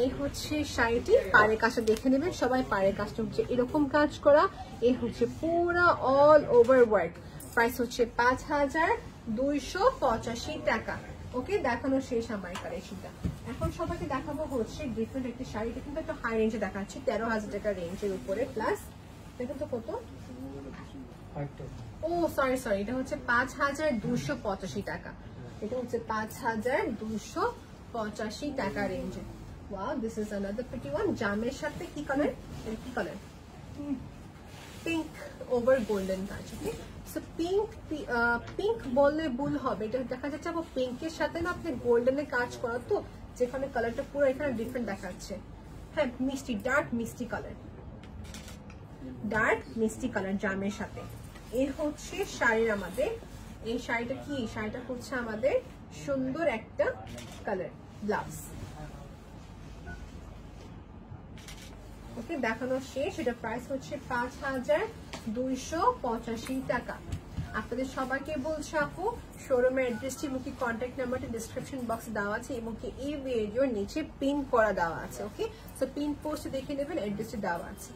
এই হচ্ছে শাড়িটি, পাড়ের কাজটা দেখে নেবেন সবাই। পাড়ের কাজটা হচ্ছে এরকম কাজ করা, এই হচ্ছে পুরো অল ওভার ওয়ার্ক। প্রাইস হচ্ছে 5285 টাকা। ওকে, দেখানো শেষ আমার কালেকশনটা। এখন সবাইকে দেখাবো হচ্ছে ডিফারেন্ট একটি শাড়ি, এটা কিন্তু একটা হাই রেঞ্জে দেখাচ্ছি, 13,000 টাকা রেঞ্জের উপরে প্লাস। দেখুন তো কত, ও সরি, এটা হচ্ছে 5285 টাকা। এটা হচ্ছে 5285 টাকা রেঞ্জে। Wow, this is another pretty one. জামের সাথে কি কালার, কি কালার? পিঙ্ক ওভার গোল্ডেন কাজ। ওকে, সো পিঙ্ক বললে ভুল হবে, এটা দেখা যাচ্ছে আবার পিঙ্কের সাথে না আপনি গোল্ডেনের কাজ করা, তো যেখানে কালারটা পুরো এখানে ডিফারেন্ট দেখাচ্ছে। হ্যাঁ, মিষ্টি, ডার্ক মিষ্টি কালার, ডার্ক মিষ্টি কালার জামের সাথে। এই হচ্ছে শাড়ির আমাদের, এই শাড়িটা কি, শাড়িটা হচ্ছে আমাদের সুন্দর একটা কালার ব্লাউজ। ওকে, দেখানো শেষ। এটা প্রাইস হচ্ছে 5285 টাকা। আপনাদের সবাইকে বলছে আপু, শোরুমের অ্যাড্রেসটি এবং কি কন্ট্যাক্ট নাম্বারটি ডিসক্রিপশন বক্সে দেওয়া আছে এবং কি এই ভিডিওর নিচে পিন করা দেওয়া আছে। ওকে, সো পিন পোস্টে দেখে নেবেন, অ্যাড্রেসটি দেওয়া আছে।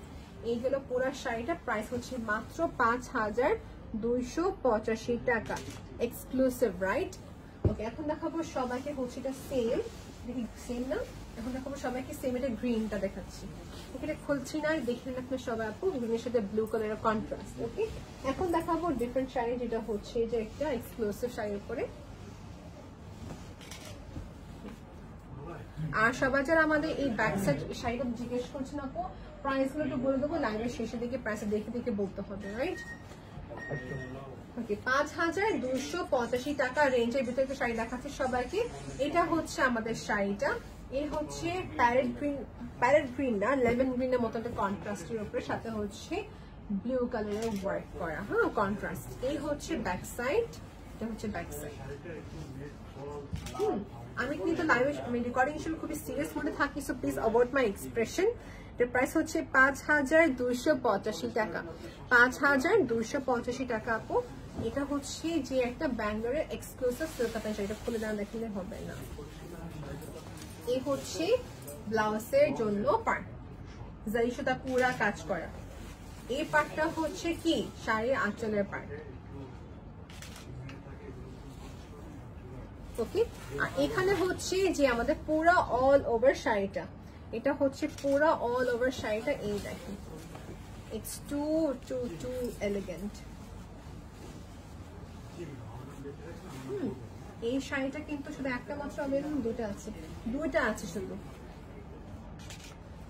এইগুলো পুরো শাড়িটা প্রাইস হচ্ছে মাত্র 5285 টাকা, এক্সক্লুসিভ, রাইট? ওকে, এখন দেখাবো সবাইকে হচ্ছে এটা সেম, দেখি সেম না, এখন দেখাবো সবাইকে সেম। এটা গ্রিনটা দেখাচ্ছি, এটা খুলছি না, দেখে নেন আপনার সবাই আপু, গ্রিনের সাথে ব্লু কালারের কন্ট্রাস্ট। ওকে, এখন দেখাবো ডিফারেন্ট শাড়ি, যেটা হচ্ছে যে একটা এক্সক্লুসিভ শাড়ির উপরে। আর সবাই যারা আমাদের এই ব্যাক সাইড শাড়িটা জিজ্ঞেস করছেন আপু, প্রাইস গুলো একটু বলে দেবো, লাইভের শেষের দিকে প্রাইস দেখে বলতে হবে, রাইট? ওকে, 5285 টাকা রেঞ্জের ভিতরে শাড়ি দেখাচ্ছে সবাইকে। এটা হচ্ছে আমাদের শাড়িটা, এই হচ্ছে প্যারেট গ্রিন না, লেমন গ্রিনের মতো একটা কন্ট্রাস্টের উপরে, সাথে হচ্ছে ব্লু কালারের ওয়ার্ক করা, হ্যাঁ কন্ট্রাস্ট। এই হচ্ছে ব্যাক সাইড, এটা হচ্ছে ব্যাক সাইড। আমি কিন্তু লাইভে রেকর্ডিং হিসেবে খুবই সিরিয়াস মোডে থাকি, so please avoid my expression. এর প্রাইস হচ্ছে 5285 টাকা, 5285 টাকা আপু। এটা হচ্ছে যে একটা ব্যাঙ্গালোরের এক্সক্লুসিভ সিল্ক কাতান শাড়ি, এটা খুলে দাম দেখলে হবে না। এই হচ্ছে ব্লাউজের জন্য পার্ট, জারি সুতা পুরা কাজ করা। এই পার্টটা হচ্ছে কি শাড়ির আঁচলের পার্ট। ওকে, আর এখানে হচ্ছে যে আমাদের পুরো অল ওভার শাড়িটা, এটা হচ্ছে পুরো অল ওভার শাড়িটা। এই দেখেন, it's too too too elegant. এই শাড়িটা কিন্তু শুধু একটা মাত্র অ্যাভেলেবল, দুইটা আছে শুধু।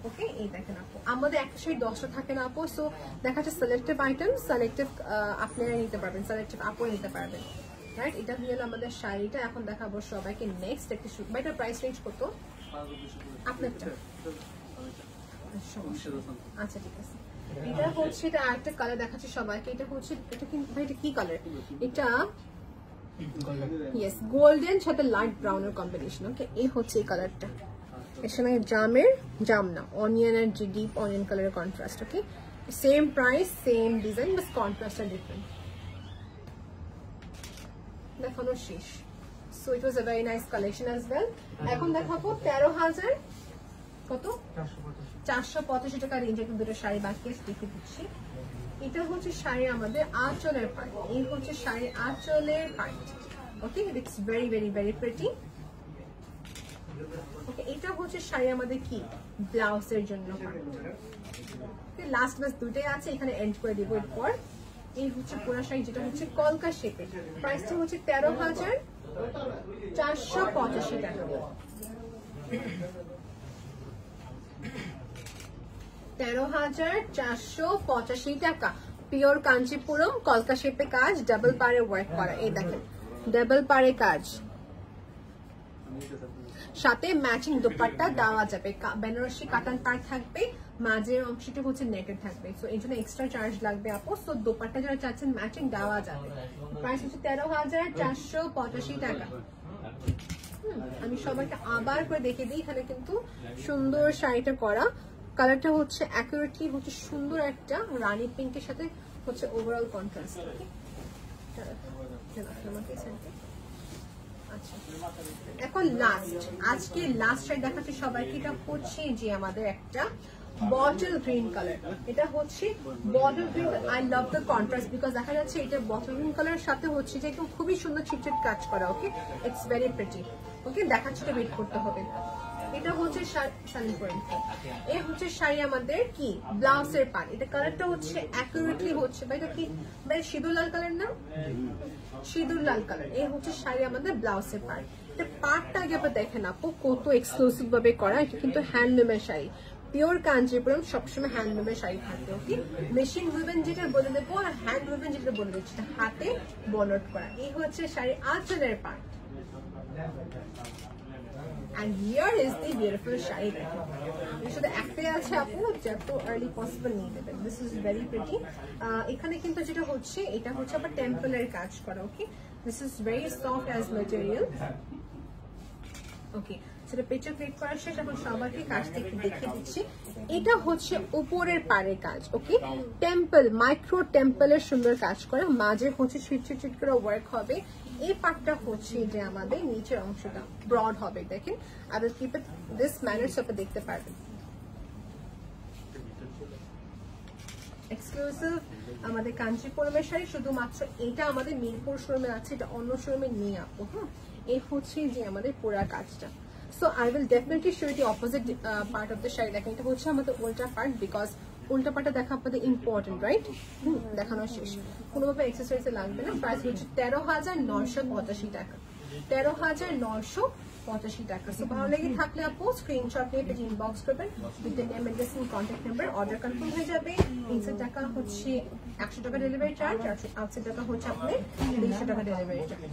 ওকে, এই দেখেন আপু, আমাদের একটা শাড়ি 10টা থাকে না আপু, সো দেখা যাচ্ছে সিলেক্টিভ আইটেম, সিলেক্টিভ আপনারা নিতে পারবেন, সিলেক্টিভ আপু নিতে পারবেন, রাইট? এটা হলো আমাদের শাড়িটা। এখন দেখাবো সবাইকে নেক্সট একটা শুট। এটার প্রাইস রেঞ্জ কত আপনারটা? আচ্ছা ঠিক আছে, এটা হচ্ছে, এটা আরেকটা কালার দেখাচ্ছে সবাইকে। এটা হচ্ছে, এটা কিন্তু ভাই এটা কি কালার? এটা ইয়েস গোল্ডেন সাথে লাইট ব্রাউনের কম্বিনেশন। ওকে, এই হচ্ছে এই কালারটা। এর সময় জাম না, অনিয়ন আর ডিপ অনিয়ন কালারের কন্ট্রাস্ট। ওকে, সেম প্রাইস সেম ডিজাইন, বাস কন্ট্রাস্টটা ডিফারেন্ট। দেখানো শেষ। So it was a very nice collection as well. এখন দেখাবো 13,000 কত 485 টাকা রেঞ্জে দুটো শাড়ি বাকি আছে, দেখে দিচ্ছি। এটা হচ্ছে শাড়ি আমাদের আঁচলের পার্ট, এই হচ্ছে শাড়ি আঁচলের part. Okay, it's very very very pretty. ওকে, এটা হচ্ছে শাড়ি আমাদের কি ব্লাউজের জন্য। লাস্ট বাস দুটোই আছে, এখানে এন্ড করে দিব এরপর। এই হচ্ছে পুরো শাড়ি, যেটা হচ্ছে কলকা শেপের। প্রাইসটা হচ্ছে 13,485 টাকা। 13,485 টাকা, পিওর কাঞ্চিপুরম কলকা শেপে কাজ, ডাবল পারে ওয়ার্ক করা। এই দেখেন, ডাবল পারে কাজ, সাথে ম্যাচিং দোপাট্টা দেওয়া যাবে। বেনারসি কাতান পার থাকবে, মাঝের অংশটি হচ্ছে নেটেড থাকবে, সো এই জন্য এক্সট্রা চার্জ লাগবে আপু। সো দোপাট্টা যারা চাচ্ছেন ম্যাচিং দেওয়া যাবে। প্রাইস হচ্ছে 13,485 টাকা। আমি সবাইকে আবার করে দেখে দিই, এখানে কিন্তু সুন্দর শাড়িটা করা। কালারটা হচ্ছে অ্যাকুরেটলি হচ্ছে সুন্দর একটা রানী পিঙ্কের সাথে হচ্ছে ওভারঅল কন্ট্রাস্ট। আচ্ছা, এখন লাস্ট, আজকে লাস্ট শাড়ি দেখাচ্ছি সবাইকে। এটা হচ্ছে যে আমাদের একটা বটল গ্রিন কালার। এটা হচ্ছে bottle green, I love the contrast because দেখা যাচ্ছে এটা বটল গ্রিন কালারের সাথে হচ্ছে যে একদম খুবই সুন্দর ছিটছিট কাজ করা। ওকে, ইটস ভেরি প্রিটি। ওকে, দেখাচ্ছি, এটা ওয়েট করতে হবে। এটা হচ্ছে এই হচ্ছে শাড়ি আমাদের কি ব্লাউজের পার্ট। এটা কালারটা হচ্ছে অ্যাকুরেটলি হচ্ছে বা এটা কি ভাই সিঁদুর লাল কালার না, সিঁদুর লাল কালার। এই হচ্ছে শাড়ি আমাদের ব্লাউজের পার্ট। এটা পার্টটা আগে আবার দেখেন আপু কত এক্সক্লুসিভ ভাবে করা। এটা কিন্তু হ্যান্ডলুমের শাড়ি, পিওর কাঞ্চিপুরম, সবসময় হ্যান্ডলুমের শাড়ি থাকবে। ওকে, মেশিন উইভেন যেটা বলে দেবো আর হ্যান্ড উইভেন যেটা বলে দিচ্ছি, হাতে বলট করা। এই হচ্ছে শাড়ি আঁচলের part. And here is the beautiful sari. দেখেন, শুধু একটাই আছে আপু, যত আর্লি পসিবল নিয়ে নেবেন। This is very pretty. এখানে কিন্তু যেটা হচ্ছে, এটা হচ্ছে আবার টেম্পলের কাজ করা। Okay, this is very soft as material. Okay, সেটা পেচে ক্লিক করা শেষ। এখন সবাইকে কাজটা একটু দেখে দিচ্ছি। এটা হচ্ছে উপরের পাড়ের কাজ। ওকে, টেম্পল, মাইক্রো টেম্পলের সুন্দর কাজ করা, মাঝে হচ্ছে ছিট করে ওয়ার্ক হবে। এই পার্টটা হচ্ছে যে আমাদের নিচের অংশটা ব্রড হবে। দেখেন, I will keep it this manner, সব দেখতে পারবেন। এক্সক্লুসিভ আমাদের কাঞ্চিপুরমের শাড়ি, শুধুমাত্র এটা আমাদের মিরপুর শোরুমে আছে, এটা অন্য শোরুমে নিয়ে আপু। হ্যাঁ, এই হচ্ছে যে আমাদের পুরা কাজটা। So I will definitely show the opposite part of the sari. দেখেন, এটা হচ্ছে আমাদের উল্টা পার্ট, বিকজ উল্টা পার্টটা দেখা আপনাদের ইম্পর্টেন্ট, রাইট? দেখানো শেষ, কোনোভাবে এক্সেসরিজ লাগবে না। প্রাইস হচ্ছে 13,985 টাকা। 13,985 টাকা। সো ভালো লেগে থাকলে আপু স্ক্রিনশট নিয়ে পেজ ইনবক্স করবেন with the name, address and contact number. Order confirm হয়ে যাবে। 300 টাকা হচ্ছে 100 টাকা ডেলিভারি চার্জ, আর 800 টাকা হচ্ছে আপনার 200 টাকা ডেলিভারি চার্জ।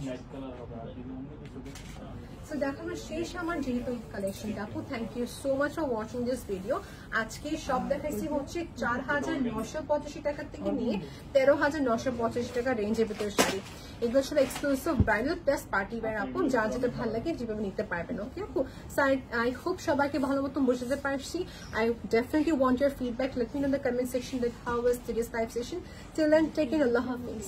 সো দেখানো শেষ আমার যেহেতু কালেকশনটা আপু। Thank you so much for watching this video. আজকে সব দেখাইছি হচ্ছে 4,985 টাকা থেকে নিয়ে 13,985 টাকা রেঞ্জের ভিতরে শাড়ি। এগুলো ছিল exclusive bridal plus party wear আপু, যার যেটা ভালো লাগে যেভাবে নিতে পারবেন। ওকে আপু, আই হোপ সবাইকে ভালো মতো বুঝতে পারছি। I definitely want your feedback. Let me know in the comment section that how was today's live session. Till then, take care. Allah Hafiz.